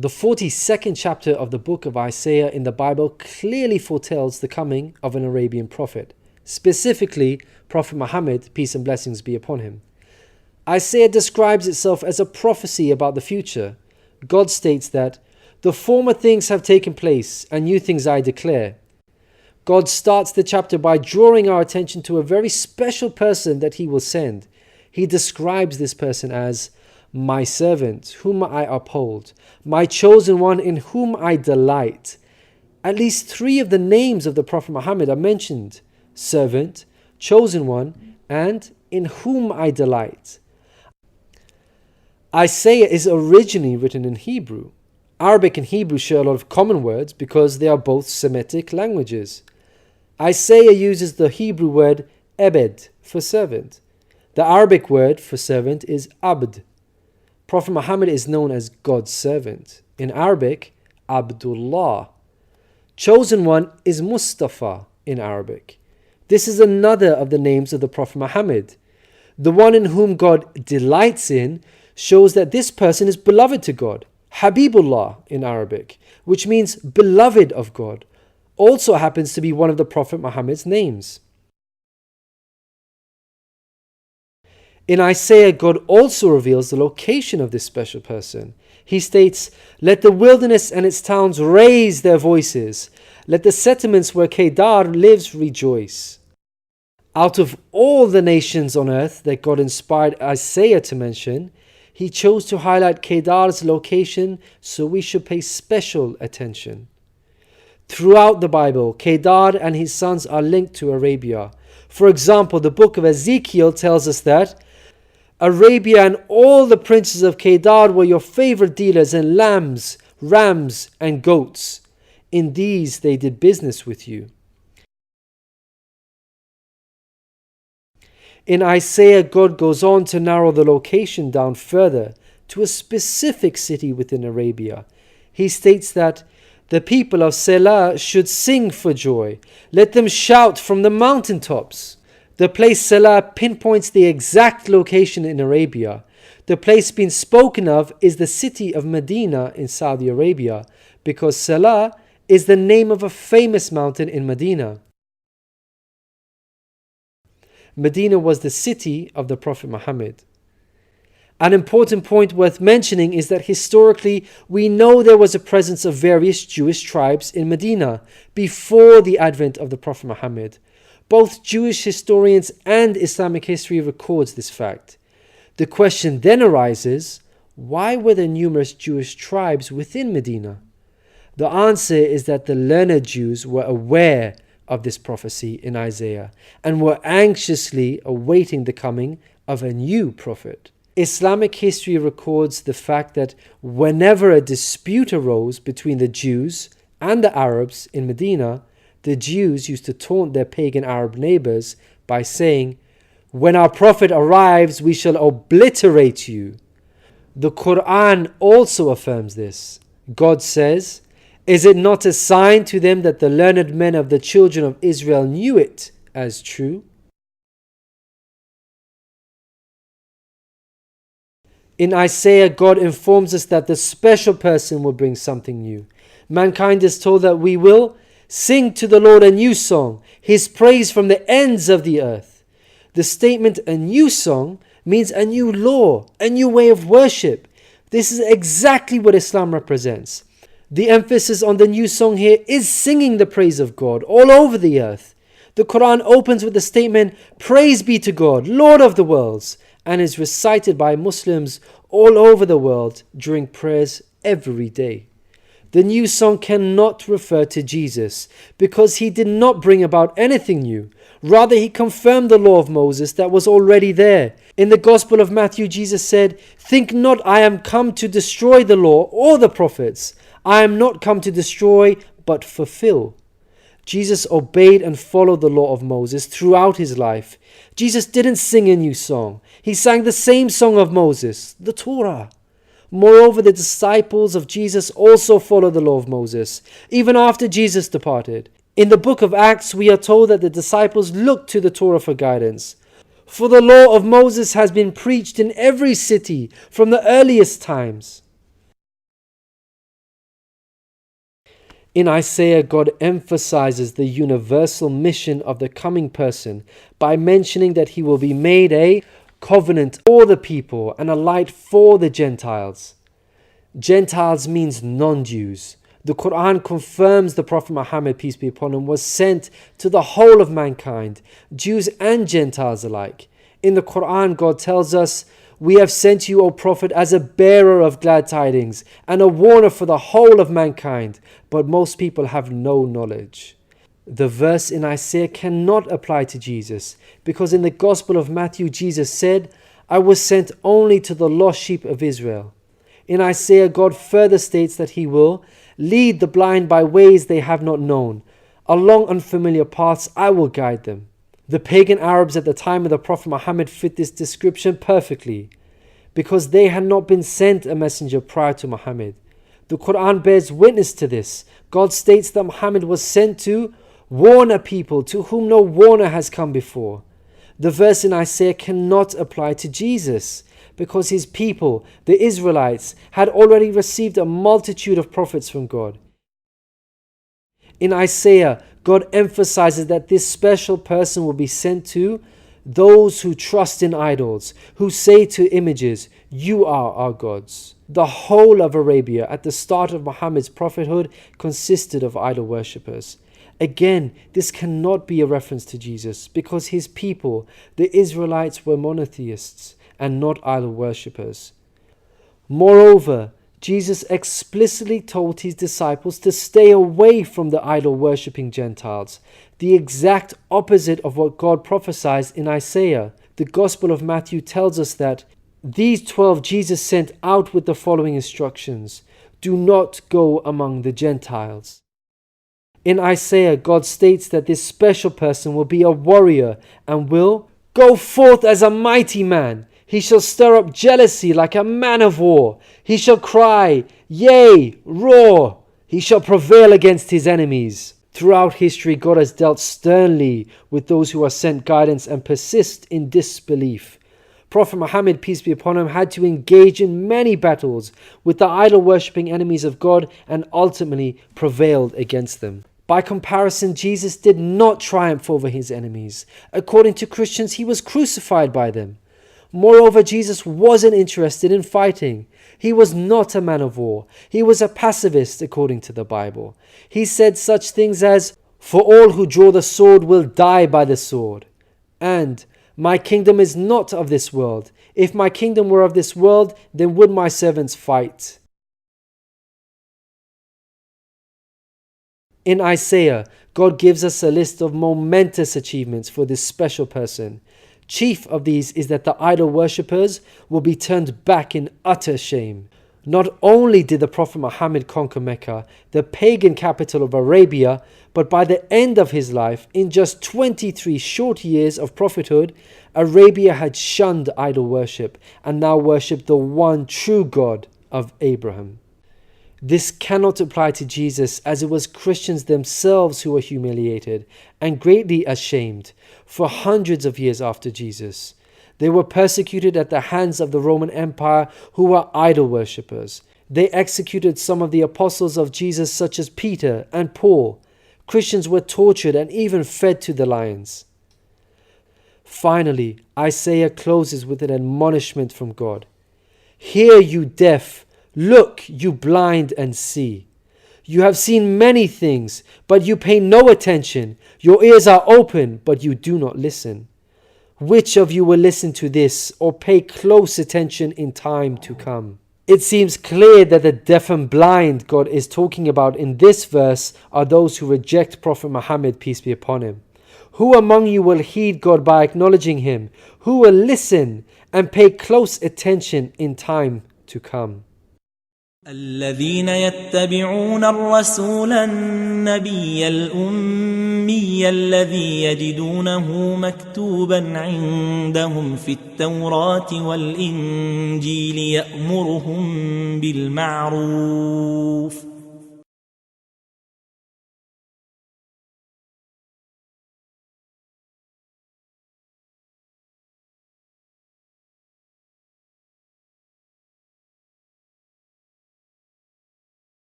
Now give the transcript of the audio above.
The 42nd chapter of the book of Isaiah in the Bible clearly foretells the coming of an Arabian prophet, specifically Prophet Muhammad, peace and blessings be upon him. Isaiah describes itself as a prophecy about the future. God states that, "The former things have taken place, and new things I declare." God starts the chapter by drawing our attention to a very special person that he will send. He describes this person as my servant, whom I uphold, my chosen one in whom I delight. At least 3 of the names of the Prophet Muhammad are mentioned: servant, chosen one, and in whom I delight. Isaiah is originally written in Hebrew. Arabic and Hebrew share a lot of common words because they are both Semitic languages. Isaiah uses the Hebrew word ebed for servant. The Arabic word for servant is abd. Prophet Muhammad is known as God's servant. In Arabic, Abdullah. Chosen one is Mustafa in Arabic. This is another of the names of the Prophet Muhammad. The one in whom God delights in shows that this person is beloved to God. Habibullah in Arabic, which means beloved of God, also happens to be one of the Prophet Muhammad's names. In Isaiah, God also reveals the location of this special person. He states, "Let the wilderness and its towns raise their voices. Let the settlements where Kedar lives rejoice." Out of all the nations on earth that God inspired Isaiah to mention, he chose to highlight Kedar's location, so we should pay special attention. Throughout the Bible, Kedar and his sons are linked to Arabia. For example, the book of Ezekiel tells us that Arabia and all the princes of Kedar were your favorite dealers in lambs, rams, and goats. In these they did business with you. In Isaiah, God goes on to narrow the location down further to a specific city within Arabia. He states that the people of Selah should sing for joy. Let them shout from the mountaintops. The place Selah pinpoints the exact location in Arabia. The place being spoken of is the city of Madinah in Saudi Arabia, because Selah is the name of a famous mountain in Madinah. Medina was the city of the Prophet Muhammad. An important point worth mentioning is that historically we know there was a presence of various Jewish tribes in Medina before the advent of the Prophet Muhammad. Both Jewish historians and Islamic history records this fact. The question then arises, why were there numerous Jewish tribes within Medina? The answer is that the learned Jews were aware of this prophecy in Isaiah and were anxiously awaiting the coming of a new prophet. Islamic history records the fact that whenever a dispute arose between the Jews and the Arabs in Medina, the Jews used to taunt their pagan Arab neighbors by saying, "When our prophet arrives, we shall obliterate you." The Quran also affirms this. God says, "Is it not a sign to them that the learned men of the children of Israel knew it as true?" In Isaiah, God informs us that the special person will bring something new. Mankind is told that we will sing to the Lord a new song, His praise from the ends of the earth. The statement "a new song" means a new law, a new way of worship. This is exactly what Islam represents. The emphasis on the new song here is singing the praise of God all over the earth. The Quran opens with the statement, "Praise be to God, Lord of the worlds," and is recited by Muslims all over the world during prayers every day. The new song cannot refer to Jesus because he did not bring about anything new. Rather, he confirmed the law of Moses that was already there. In the Gospel of Matthew, Jesus said, "Think not I am come to destroy the law or the prophets. I am not come to destroy, but fulfill." Jesus obeyed and followed the law of Moses throughout his life. Jesus didn't sing a new song. He sang the same song of Moses, the Torah. Moreover, the disciples of Jesus also followed the law of Moses, even after Jesus departed. In the book of Acts, we are told that the disciples looked to the Torah for guidance. For the law of Moses has been preached in every city from the earliest times. In Isaiah, God emphasizes the universal mission of the coming person by mentioning that he will be made a covenant for the people and a light for the Gentiles. Gentiles means non-Jews. The Quran confirms the Prophet Muhammad, peace be upon him, was sent to the whole of mankind, Jews and Gentiles alike. In the Quran, God tells us, "We have sent you, O Prophet, as a bearer of glad tidings and a warner for the whole of mankind, but most people have no knowledge." The verse in Isaiah cannot apply to Jesus, because in the Gospel of Matthew, Jesus said, "I was sent only to the lost sheep of Israel." In Isaiah, God further states that he will lead the blind by ways they have not known. Along unfamiliar paths I will guide them. The pagan Arabs at the time of the Prophet Muhammad fit this description perfectly, because they had not been sent a messenger prior to Muhammad. The Quran bears witness to this. God states that Muhammad was sent to warn a people to whom no warner has come before. The verse in Isaiah cannot apply to Jesus, because his people, the Israelites, had already received a multitude of prophets from God. In Isaiah, God emphasizes that this special person will be sent to those who trust in idols, who say to images, "You are our gods." The whole of Arabia at the start of Muhammad's prophethood consisted of idol worshippers. Again, this cannot be a reference to Jesus, because his people, the Israelites, were monotheists and not idol worshippers. Moreover, Jesus explicitly told his disciples to stay away from the idol worshipping Gentiles, the exact opposite of what God prophesied in Isaiah. The Gospel of Matthew tells us that these 12 Jesus sent out with the following instructions: "Do not go among the Gentiles." In Isaiah, God states that this special person will be a warrior and will go forth as a mighty man. He shall stir up jealousy like a man of war. He shall cry, yea, roar. He shall prevail against his enemies. Throughout history, God has dealt sternly with those who are sent guidance and persist in disbelief. Prophet Muhammad, peace be upon him, had to engage in many battles with the idol-worshipping enemies of God and ultimately prevailed against them. By comparison, Jesus did not triumph over his enemies. According to Christians, he was crucified by them. Moreover, Jesus wasn't interested in fighting. He was not a man of war. He was a pacifist, according to the Bible. He said such things as, "For all who draw the sword will die by the sword," and "My kingdom is not of this world. If my kingdom were of this world, then would my servants fight." In Isaiah, God gives us a list of momentous achievements for this special person. Chief of these is that the idol worshippers will be turned back in utter shame. Not only did the Prophet Muhammad conquer Mecca, the pagan capital of Arabia, but by the end of his life, in just 23 short years of prophethood, Arabia had shunned idol worship and now worshipped the one true God of Abraham. This cannot apply to Jesus, as it was Christians themselves who were humiliated and greatly ashamed for hundreds of years after Jesus. They were persecuted at the hands of the Roman Empire, who were idol worshippers. They executed some of the apostles of Jesus, such as Peter and Paul. Christians were tortured and even fed to the lions. Finally, Isaiah closes with an admonishment from God. "Hear, you deaf. Look, you blind, and see. You have seen many things, but you pay no attention. Your ears are open, but you do not listen. Which of you will listen to this or pay close attention in time to come?" It seems clear that the deaf and blind God is talking about in this verse are those who reject Prophet Muhammad, peace be upon him. Who among you will heed God by acknowledging him? Who will listen and pay close attention in time to come? الذين يتبعون الرسول النبي الأمي الذي يجدونه مكتوبا عندهم في التوراة والإنجيل